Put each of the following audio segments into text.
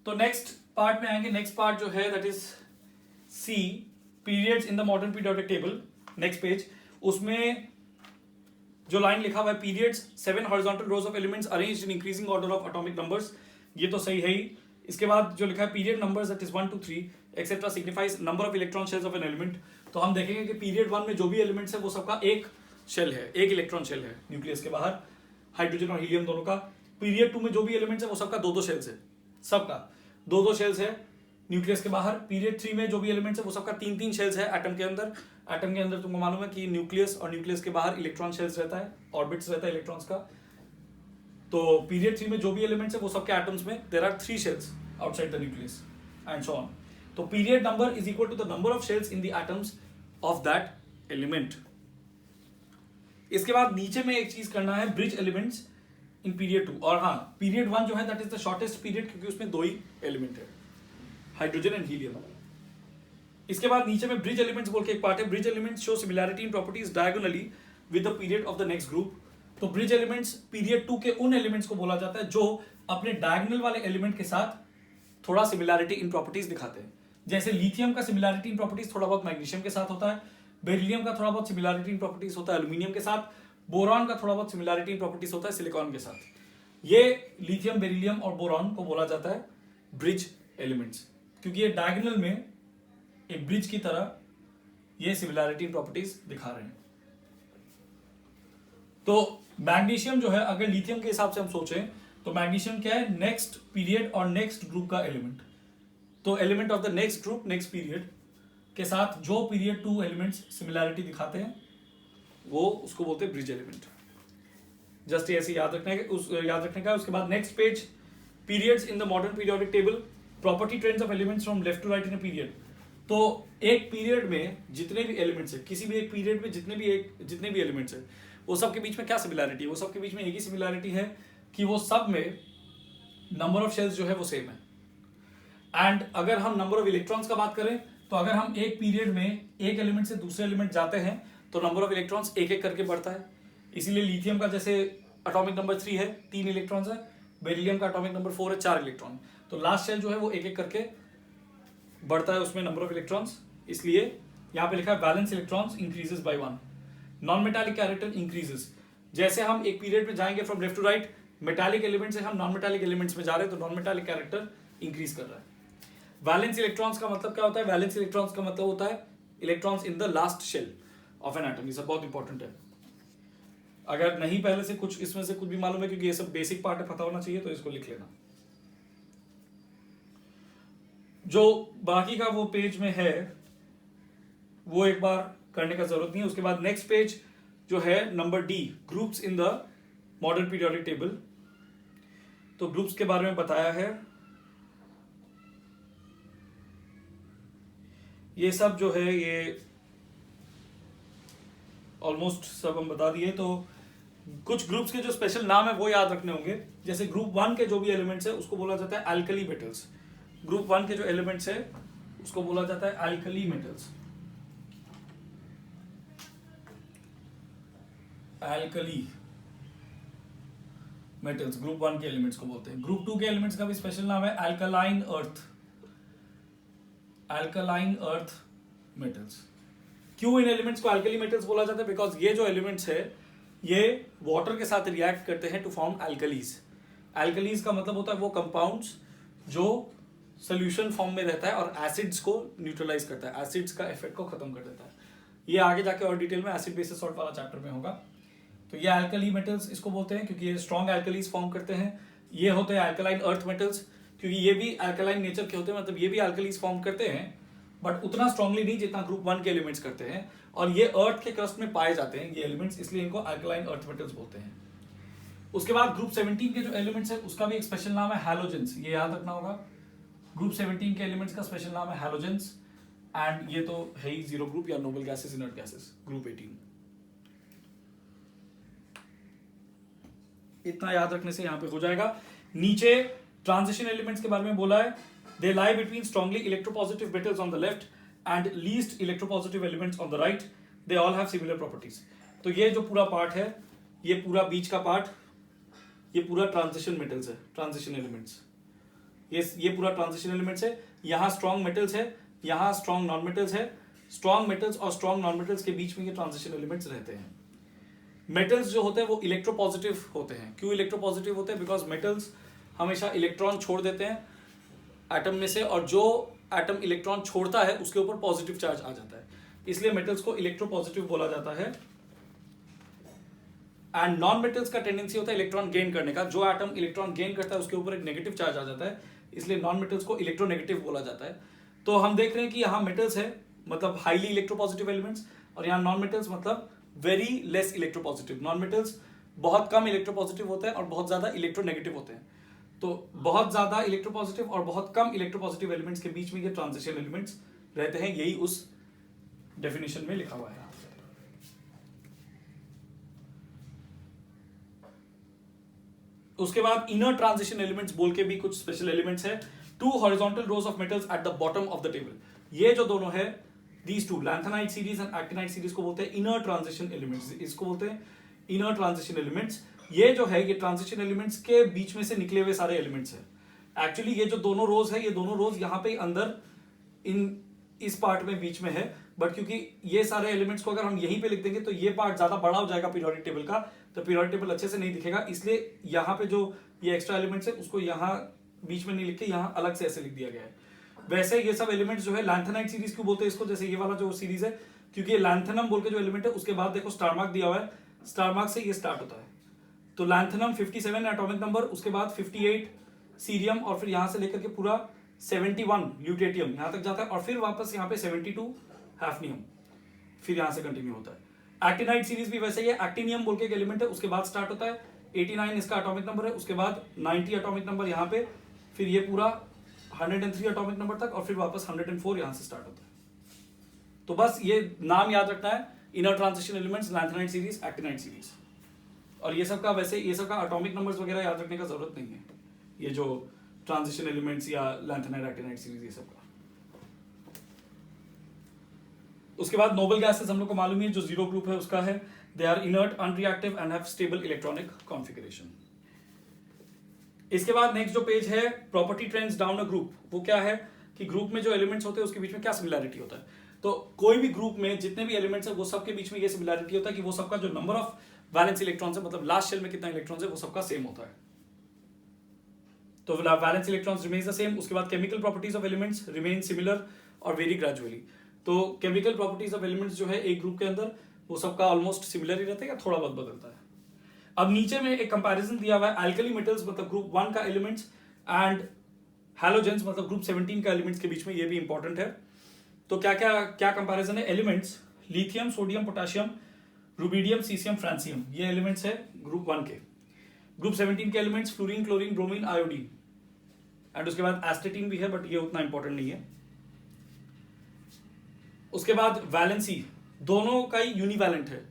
तो next part में आएंगे। नेक्स्ट पार्ट जो है that is C, periods in the modern periodic table. Next page, उसमें जो लाइन लिखा हुआ है periods 7 horizontal rows of elements arranged in increasing order of atomic numbers, ये तो सही है ही। इसके बाद जो लिखा है period numbers that is 1 2 3 etcetera signifies number of electron shells of an element. तो हम देखेंगे कि पीरियड 1 में जो भी एलिमेंट्स है वो सबका एक शेल है, एक इलेक्ट्रॉन शेल है न्यूक्लियस के बाहर, हाइड्रोजन और हीलियम दोनों का। पीरियड 2 में जो भी एलिमेंट्स है वो सबका 2-2 शेल्स है, सबका 2-2 शेल्स है न्यूक्लियस के बाहर। पीरियड 3 में जो भी एलिमेंट्स है वो सबका 3-3 शेल्स है एटम के अंदर। एटम के अंदर तुमको मालूम है कि न्यूक्लियस और न्यूक्लियस के बाहर इलेक्ट्रॉन शेल्स रहता है, ऑर्बिट्स रहता है इलेक्ट्रॉन्स का। तो पीरियड 3 में जो भी एलिमेंट्स है वो सबके एटम्स में there are 3 shells outside the nucleus and so on. तो period number is equal to the number of shells in the atoms of that element. इसके बाद नीचे में एक चीज करना है, ब्रिज एलिमेंट्स इन पीरियड 2। और हाँ, पीरियड 1 जो है that is the shortest period क्योंकि उसमें 2 ही एलिमेंट है, हाइड्रोजन एंड हीलियम। इसके बाद नीचे में ब्रिज एलिमेंट्स बोल के एक पार्ट है। Bridge elements show similarity in properties diagonally with the period of the next group. तो ब्रिज एलिमेंट्स पीरियड 2 के उन एलिमेंट्स को बोला जाता है जो अपने डायगोनल वाले एलिमेंट के साथ थोड़ा सिमिलैरिटी इन प्रॉपर्टीज दिखाते हैं। जैसे लिथियम का सिमिलैरिटी इन प्रॉपर्टीज थोड़ा बहुत मैग्नीशियम के साथ होता है, बेरिलियम का थोड़ा बहुत सिमिलैरिटी इन प्रॉपर्टीज होता है एल्यूमिनियम के साथ, बोरॉन का थोड़ा बहुत सिमिलैरिटी इन प्रॉपर्टीज होता है सिलिकॉन के साथ। ये लिथियम, बेरिलियम और बोरॉन को बोला जाता है ब्रिज एलिमेंट्स, क्योंकि ये डायगोनल में एक ब्रिज की तरह ये सिमिलैरिटी इन प्रॉपर्टीज दिखा रहे हैं। तो मैग्नीशियम जो है, अगर लिथियम के हिसाब से हम सोचें तो मैग्नीशियम क्या है, नेक्स्ट पीरियड और नेक्स्ट ग्रुप का एलिमेंट। तो element of the next group next period के साथ जो पीरियड 2 एलिमेंट्स सिमिलैरिटी दिखाते हैं वो उसको बोलते हैं ब्रिज एलिमेंट। जस्ट ऐसे याद रखने का। उसके बाद next page, periods in the modern periodic table, property trends of elements from left to right in a period. तो एक पीरियड में जितने भी एलिमेंट्स है, किसी भी एक पीरियड में जितने भी एलिमेंट्स है वो सब के बीच में क्या सिमिलैरिटी है, वो सब के बीच में एक ही सिमिलैरिटी है कि वो सब में नंबर ऑफ शेल्स जो है वो सेम है। एंड अगर हम नंबर ऑफ इलेक्ट्रॉन्स का बात करें तो अगर हम एक पीरियड में एक एलिमेंट से दूसरे एलिमेंट जाते हैं तो नंबर ऑफ इलेक्ट्रॉन्स एक एक करके बढ़ता है। इसीलिए लिथियम का जैसे एटॉमिक नंबर 3 है, 3 इलेक्ट्रॉन्स है, बेरिलियम का एटॉमिक नंबर 4 है, 4 इलेक्ट्रॉन। तो लास्ट शेल जो है वो एक एक करके बढ़ता है उसमें नंबर ऑफ इलेक्ट्रॉन्स। इसलिए यहाँ पे लिखा है valence electrons increases by 1, non metallic character increases. जैसे हम एक पीरियड में जाएंगे from left to right, metallic element से हम नॉन मेटालिक एलिमेंट्स में जा रहे हैं तो नॉन मेटालिक कैरेक्टर इंक्रीज कर रहा है। वैलेंस इलेक्ट्रॉन्स का मतलब क्या होता है, वैलेंस इलेक्ट्रॉन्स का मतलब होता है electrons in the last shell of an atom. ये सब बहुत इंपॉर्टेंट है। अगर नहीं पहले से कुछ इसमें से कुछ भी मालूम है, क्योंकि ये सब बेसिक पार्ट है, पता होना चाहिए, तो इसको लिख लेना। जो बाकी का वो पेज में है वो एक बार करने का जरूरत नहीं है। उसके बाद नेक्स्ट पेज जो है number D, groups in the modern periodic table. तो ग्रुप्स के बारे में बताया है। ये सब जो है ये ऑलमोस्ट सब हम बता दिए। तो कुछ ग्रुप्स के जो स्पेशल नाम है वो याद रखने होंगे। जैसे ग्रुप 1 के जो भी एलिमेंट्स है उसको बोला जाता है अल्कली मेटल्स। ग्रुप 1 के जो एलिमेंट्स है उसको बोला जाता है alkali metals, alkali metals group 1 के एलिमेंट्स को बोलते हैं। ग्रुप 2 के एलिमेंट्स का भी स्पेशल नाम है alkaline earth, alkaline earth metals. क्यों इन एलिमेंट्स को अल्कली मेटल्स बोला जाता है, बिकॉज ये जो एलिमेंट्स है ये वाटर के साथ रिएक्ट करते हैं टू फॉर्म अल्कलीज। अल्कलीज का मतलब होता है वो कंपाउंड्स जो सोल्यूशन फॉर्म में रहता है और एसिड्स को न्यूट्रलाइज करता है, एसिड्स का इफेक्ट को खत्म कर देता है। ये आगे जाके और डिटेल में एसिड बेसिस सॉल्ट वाला चैप्टर में होगा। तो ये अल्कली मेटल्स इसको बोलते हैं क्योंकि ये स्ट्रॉन्ग अल्कलीज फॉर्म करते हैं। ये होते हैं अल्कलाइन अर्थ मेटल्स क्योंकि ये भी अल्कलाइन नेचर के होते हैं, मतलब ये भी अल्कलीज फॉर्म करते हैं बट उतना स्ट्रांगली नहीं जितना ग्रुप 1 के एलिमेंट्स करते हैं। और ये अर्थ के क्रस्ट में पाए जाते हैं ये एलिमेंट्स, इसलिए इनको अल्कलाइन अर्थ मेटल्स बोलते हैं। उसके बाद ग्रुप 17 के जो एलिमेंट्स है उसका भी एक स्पेशल नाम है हैलोजेंस, ये याद रखना होगा। ग्रुप 17 के एलिमेंट्स का स्पेशल नाम है हैलोजेंस। एंड ये तो है ही जीरो ग्रुप या noble gases, inert gases, group 18। इतना याद रखने से यहां पे हो जाएगा। नीचे ट्रांजिशन एलिमेंट्स के बारे में बोला है, they lie between strongly electropositive metals on the left and least electropositive elements on the right, they all have similar properties. तो ये जो पूरा पार्ट है, ये पूरा बीच का पार्ट, ये पूरा ट्रांजिशन मेटल्स है, ट्रांजिशन एलिमेंट्स। ये पूरा ट्रांजिशन एलिमेंट्स है। यहाँ स्ट्रॉन्ग मेटल्स है, यहाँ स्ट्रॉन्ग नॉन मेटल्स है। स्ट्रॉन्ग मेटल्स और स्ट्रॉन्ग नॉन मेटल्स के बीच में ये ट्रांजिशन एलिमेंट्स रहते हैं। मेटल्स जो होते हैं वो इलेक्ट्रोपॉजिटिव होते हैं। क्यों इलेक्ट्रोपॉजिटिव होते हैं? बिकॉज मेटल्स हमेशा इलेक्ट्रॉन छोड़ देते हैं एटम में से, और जो एटम इलेक्ट्रॉन छोड़ता है उसके ऊपर पॉजिटिव चार्ज आ जाता है, इसलिए मेटल्स को इलेक्ट्रोपॉजिटिव बोला जाता है। एंड नॉन मेटल्स का टेंडेंसी होता है इलेक्ट्रॉन गेन करने का। जो एटम इलेक्ट्रॉन गेन करता है उसके ऊपर एक नेगेटिव चार्ज आ जाता है, इसलिए नॉन मेटल्स को इलेक्ट्रोनेगेटिव बोला जाता है। तो हम देख रहे हैं कि यहाँ मेटल्स है मतलब हाईली इलेक्ट्रोपॉजिटिव एलिमेंट्स, और यहाँ नॉन मेटल्स मतलब very less electropositive. Non metals बहुत कम इलेक्ट्रोपॉजिटिव होते हैं और बहुत ज्यादा इलेक्ट्रोनेगेटिव होते हैं। तो बहुत ज्यादा इलेक्ट्रोपॉजिटिव और बहुत कम इलेक्ट्रोपॉजिटिव एलिमेंट्स के बीच में ये ट्रांजिशन एलिमेंट्स रहते हैं, यही उस डेफिनेशन में लिखा हुआ है। उसके बाद इनर ट्रांजिशन एलिमेंट्स बोल के भी कुछ स्पेशल एलिमेंट्स है। 2 horizontal rows of metals at the bottom of the table. ये जो दोनों है, these two, lanthanide series and actinide series को बोलते हैं इनर ट्रांजिशन एलिमेंट्स। इसको बोलते हैं इनर ट्रांजिशन एलिमेंट्स। ये जो है ये ट्रांजिशन एलिमेंट्स के बीच में से निकले हुए सारे एलिमेंट्स है। एक्चुअली ये जो दोनों रोज है, ये दोनों रोज यहाँ पे अंदर इस पार्ट में बीच में है, बट क्योंकि ये सारे एलिमेंट्स को अगर हम यहीं पे लिख देंगे तो ये पार्ट ज्यादा बड़ा हो जाएगा पीरियोडिक टेबल का, तो पीरियोडिक टेबल अच्छे से नहीं दिखेगा। इसलिए यहाँ पे जो ये एक्स्ट्रा एलिमेंट्स है उसको यहाँ बीच में नहीं लिख के यहाँ अलग से ऐसे लिख दिया गया है। वैसे ये सब एलिमेंट्स जो है लैंथेनाइट सीरीज क्यों बोलते हैं इसको, जैसे ये वाला जो सीरीज है, क्योंकि ये लैंथेनम बोल के जो एलिमेंट है उसके बाद देखो स्टार मार्क दिया हुआ है, स्टार मार्क से ये स्टार्ट होता है। तो लैंथेनम 57 एटॉमिक नंबर, उसके बाद 58 सीरियम, और फिर यहां से लेकर के पूरा 71 ल्यूटेटियम यहां तक जाता है, और फिर वापस यहाँ पे 72 हैफनियम, फिर यहां से कंटिन्यू होता है। एक्टिनाइट सीरीज भी वैसे ही है, एक्टिनियम बोल के एक एलिमेंट है, उसके बाद स्टार्ट होता है 89 इसका एटॉमिक नंबर है, उसके बाद 90 एटॉमिक नंबर यहाँ पे, फिर ये पूरा 103 एटॉमिक नंबर तक, और फिर वापस 104 यहां से स्टार्ट होता है। तो बस ये नाम याद रखना है, inner transition elements, lanthanide series, actinide series. और ये सब का वैसे ये सब का एटॉमिक नंबर्स वगैरह याद रखने का जरूरत नहीं है, ये जो ट्रांजिशन एलिमेंट्स या लैंथेनाइट एक्टिनाइट सीरीज ये सब का। उसके बाद नोबल गैसेस हम लोग को मालूम है, जो जीरो ग्रुप है उसका है, they are inert, unreactive and have stable electronic configuration. इसके बाद नेक्स्ट जो पेज है, property trends down a group, वो क्या है कि ग्रुप में जो एलिमेंट्स होते हैं उसके बीच में क्या सिमिलैरिटी होता है। तो कोई भी ग्रुप में जितने भी एलिमेंट्स है वो सबके बीच में ये सिमिलैरिटी होता है कि वो सबका जो नंबर ऑफ वैलेंस इलेक्ट्रॉन्स है, मतलब लास्ट शेल में कितना इलेक्ट्रॉन्स है, वो सबका सेम होता है। तो valence electrons remains the same. उसके बाद chemical properties of elements remain similar और वेरी ग्रेजुअली। तो केमिकल प्रॉपर्टीज ऑफ एलिमेंट्स जो है एक ग्रुप के अंदर, वो सबका ऑलमोस्ट सिमिलर ही रहता है या थोड़ा बहुत बदलता है। अब नीचे में एक कंपैरिजन दिया हुआ है, अल्कली मेटल्स मतलब ग्रुप 1 का एलिमेंट्स एंड हैलोजेंस मतलब ग्रुप 17 का एलिमेंट्स के बीच में, ये भी इंपॉर्टेंट है। तो क्या कंपैरिजन है, elements lithium, sodium, potassium, rubidium, caesium, francium, ये एलिमेंट्स है ग्रुप 1 के। ग्रुप 17 के elements fluorine, chlorine, bromine, iodine, and उसके बाद एस्टेटिन भी है, बट ये उतना इंपॉर्टेंट नहीं है। उसके बाद वैलेंसी, दोनों का ही यूनिवैलेंट है।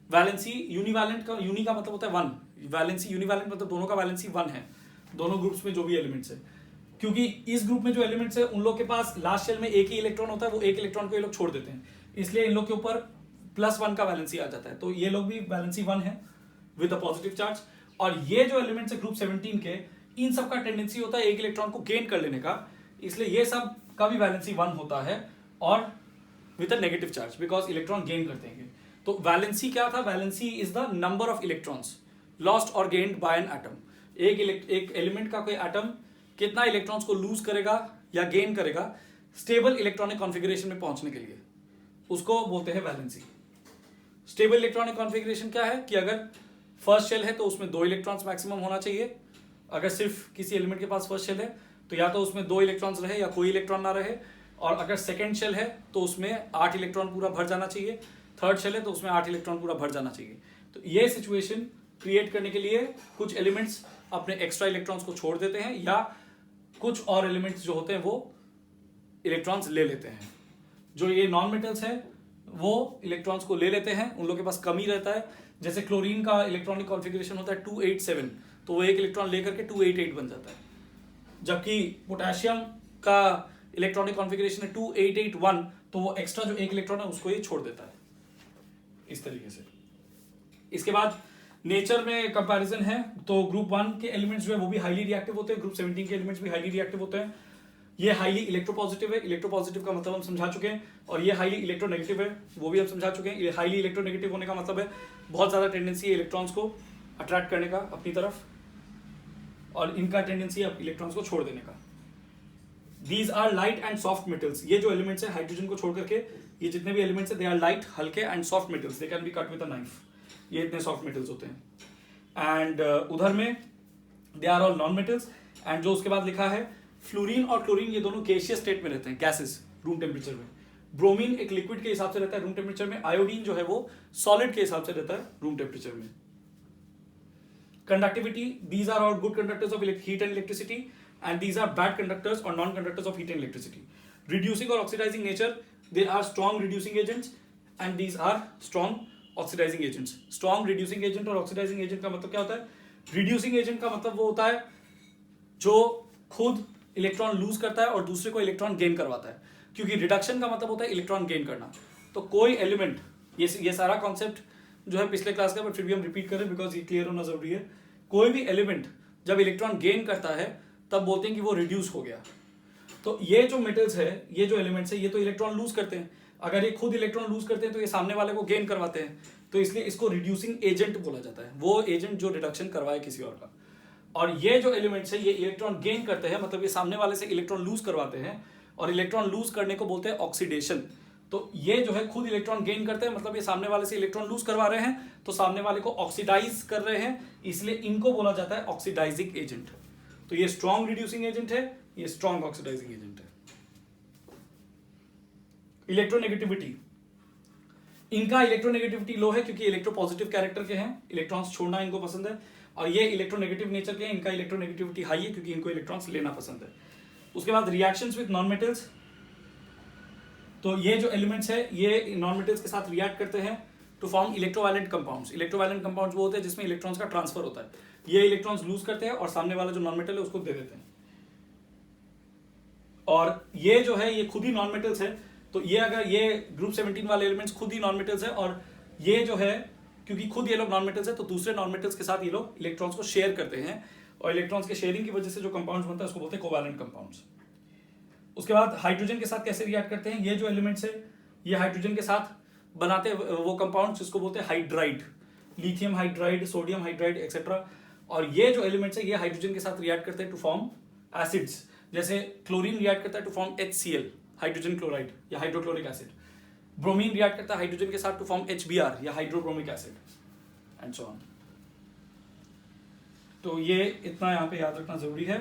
वैलेंसी यूनिवैलेंट का, यूनि का मतलब होता है 1, वैलेंसी यूनिवैलेंट मतलब दोनों का वैलेंसी 1 है, दोनों ग्रुप्स में जो भी एलिमेंट्स है। क्योंकि इस ग्रुप में जो एलिमेंट्स है उन लोग के पास लास्ट शेल में एक ही इलेक्ट्रॉन होता है, वो एक इलेक्ट्रॉन को ये लोग छोड़ देते हैं, इसलिए इन लोग के ऊपर +1 का वैलेंसी आ जाता है। तो ये लोग भी वैलेंसी 1 है विद अ पॉजिटिव चार्ज। और ये जो एलिमेंट्स है ग्रुप 17 के, इन सब का टेंडेंसी होता है एक इलेक्ट्रॉन को गेन कर लेने का, इसलिए ये सब का भी वैलेंसी 1 होता है और with a negative charge, because electron gain करते हैं। तो वैलेंसी क्या था, valency is the number of electrons lost और गेन्ड बाय एन एटम। एक एलिमेंट का कोई एटम कितना इलेक्ट्रॉन्स को लूज करेगा या गेन करेगा स्टेबल इलेक्ट्रॉनिक कॉन्फ़िगरेशन में पहुंचने के लिए, उसको बोलते हैं वैलेंसी। स्टेबल इलेक्ट्रॉनिक कॉन्फ़िगरेशन क्या है कि अगर फर्स्ट शेल है तो उसमें 2 इलेक्ट्रॉन्स मैक्सिमम होना चाहिए। अगर सिर्फ किसी एलिमेंट के पास फर्स्ट शेल है तो या तो उसमें 2 इलेक्ट्रॉन्स रहे या कोई इलेक्ट्रॉन ना रहे, और अगर सेकेंड शेल है तो उसमें 8 इलेक्ट्रॉन पूरा भर जाना चाहिए, थर्ड शेल है तो उसमें 8 इलेक्ट्रॉन पूरा भर जाना चाहिए। तो ये सिचुएशन क्रिएट करने के लिए कुछ एलिमेंट्स अपने एक्स्ट्रा इलेक्ट्रॉन्स को छोड़ देते हैं, या कुछ और एलिमेंट्स जो होते हैं वो इलेक्ट्रॉन्स ले लेते हैं। जो ये नॉन मेटल्स हैं वो इलेक्ट्रॉन्स को ले लेते हैं, उन लोगों के पास कमी रहता है। जैसे क्लोरीन का इलेक्ट्रॉनिक कॉन्फ़िगरेशन होता है 287, तो वो एक इलेक्ट्रॉन लेकर के 288 बन जाता है। जबकि पोटेशियम का इलेक्ट्रॉनिक कॉन्फ़िगरेशन है 2881, तो वो एक्स्ट्रा जो एक इलेक्ट्रॉन है उसको ये छोड़ देता है, इस तरीके से। इसके बाद नेचर में कंपैरिजन है तो ग्रुप 1 के एलिमेंट्स जो है वो भी हाईली रिएक्टिव होते हैं, ग्रुप 17 के एलिमेंट्स भी हाईली रिएक्टिव होते हैं। ये हाईली इलेक्ट्रोपॉजिटिव है, इलेक्ट्रोपॉजिटिव का मतलब हम समझा चुके हैं, और ये हाईली इलेक्ट्रोनेगेटिव है, वो भी हम समझा चुके हैं। ये हाईली इलेक्ट्रोनेगेटिव होने का मतलब है बहुत ज्यादा टेंडेंसी है इलेक्ट्रॉन्स को अट्रैक्ट करने का अपनी तरफ, और इनका टेंडेंसी है इलेक्ट्रॉन्स को छोड़ देने का। These are light and soft metals, ये जो एलिमेंट्स है हाइड्रोजन को छोड़ करके ये जितने भी एलिमेंट्स है दे आर लाइट, हल्के and soft metals, they can be cut with a knife, ये इतने सॉफ्ट मेटल्स होते हैं। एंड उधर में they are all non metals. And जो उसके बाद लिखा है फ्लोरीन और क्लोरीन ये दोनों गैसियस स्टेट में रहते हैं, गैसेस रूम टेम्परेचर में। ब्रोमीन एक लिक्विड के हिसाब से रहता है रूम टेम्परेचर में, आयोडीन जो है वो सॉलिड के हिसाब से रहता है रूम टेम्परेचर में। Conductivity, these are all good conductors of heat and electricity and these are bad conductors और non conductors of heat and electricity. Reducing और oxidizing nature, they are strong reducing agents and these are strong oxidizing agents. Strong reducing agent और oxidizing agent का मतलब क्या होता है? Reducing agent का मतलब वो होता है जो खुद इलेक्ट्रॉन लूज करता है और दूसरे को इलेक्ट्रॉन गेन करवाता है, क्योंकि रिडक्शन का मतलब होता है इलेक्ट्रॉन गेन करना। तो कोई एलिमेंट, ये सारा कॉन्सेप्ट जो है पिछले क्लास का, बट फिर भी हम रिपीट करें बिकॉज ये क्लियर होना जरूरी है। कोई भी एलिमेंट जब इलेक्ट्रॉन गेन करता है तब बोलते हैं कि वो रिड्यूस हो गया। तो ये जो मेटल्स है, ये जो एलिमेंट्स है, ये तो इलेक्ट्रॉन लूज करते हैं। अगर ये खुद इलेक्ट्रॉन लूज करते हैं तो ये सामने वाले को गेन करवाते हैं, तो इसलिए इसको रिड्यूसिंग एजेंट बोला जाता है, वो एजेंट जो रिडक्शन करवाए किसी और का। और ये जो एलिमेंट्स है ये इलेक्ट्रॉन गेन करते हैं, मतलब ये सामने वाले से इलेक्ट्रॉन लूज करवाते हैं, और इलेक्ट्रॉन लूज करने को बोलते हैं ऑक्सीडेशन। तो ये जो है खुद इलेक्ट्रॉन गेन करते हैं, मतलब ये सामने वाले से इलेक्ट्रॉन लूज करवा रहे हैं, तो सामने वाले को ऑक्सीडाइज कर रहे हैं, इसलिए इनको बोला जाता है ऑक्सीडाइजिंग एजेंट। तो ये स्ट्रॉन्ग रिड्यूसिंग एजेंट है, ये स्ट्रॉन्ग ऑक्सीडाइजिंग एजेंट है। इलेक्ट्रोनेगेटिविटी, इनका इलेक्ट्रोनेगेटिविटी लो है क्योंकि इलेक्ट्रोपॉजिटिव कैरेक्टर के हैं, इलेक्ट्रॉन्स छोड़ना इनको पसंद है। और ये इलेक्ट्रोनेगेटिव नेचर के हैं, इनका इलेक्ट्रोनेगेटिविटी हाई है क्योंकि इनको इलेक्ट्रॉन्स लेना पसंद है। उसके बाद रिएक्शंस विद नॉन मेटल्स, तो ये जो एलिमेंट्स है ये नॉन मेटल्स के साथ रिएक्ट करते हैं टू फॉर्म इलेक्ट्रोवायलेंट कंपाउंड्स। इलेक्ट्रोवायलेंट कंपाउंड्स वो होते हैं जिसमें इलेक्ट्रॉन्स का ट्रांसफर होता है। ये इलेक्ट्रॉन्स लूज करते हैं और सामने वाला जो नॉन मेटल है उसको दे देते हैं। और ये जो है ये खुद ही नॉन मेटल्स है, तो ये अगर ये ग्रुप 17 वाले एलिमेंट्स खुद ही नॉन मेटल्स है, और ये जो है क्योंकि खुद ये लोग नॉन मेटल्स है तो दूसरे नॉन मेटल्स के साथ ये लोग इलेक्ट्रॉन्स को शेयर करते हैं, और इलेक्ट्रॉन्स के शेयरिंग की वजह से जो कंपाउंड्स बनता है उसको बोलते हैं कोवैलेंट कंपाउंड्स। उसके बाद हाइड्रोजन के साथ कैसे रिएक्ट करते हैं, ये जो एलिमेंट्स है ये हाइड्रोजन के साथ बनाते हैं वो कंपाउंड्स जिसको बोलते हैं hydride, lithium hydride, sodium hydride etcetera. और ये जो एलिमेंट्स है ये हाइड्रोजन के साथ रिएक्ट करते हैं टू फॉर्म एसिड्स, जैसे क्लोरीन रिएक्ट करता है to form HCl hydrogen chloride या हाइड्रोक्लोरिक एसिड। ब्रोमीन रिएक्ट करता है हाइड्रोजन के साथ टू फॉर्म HBr या hydrobromic acid and so on. तो ये इतना यहाँ पे याद रखना जरूरी है।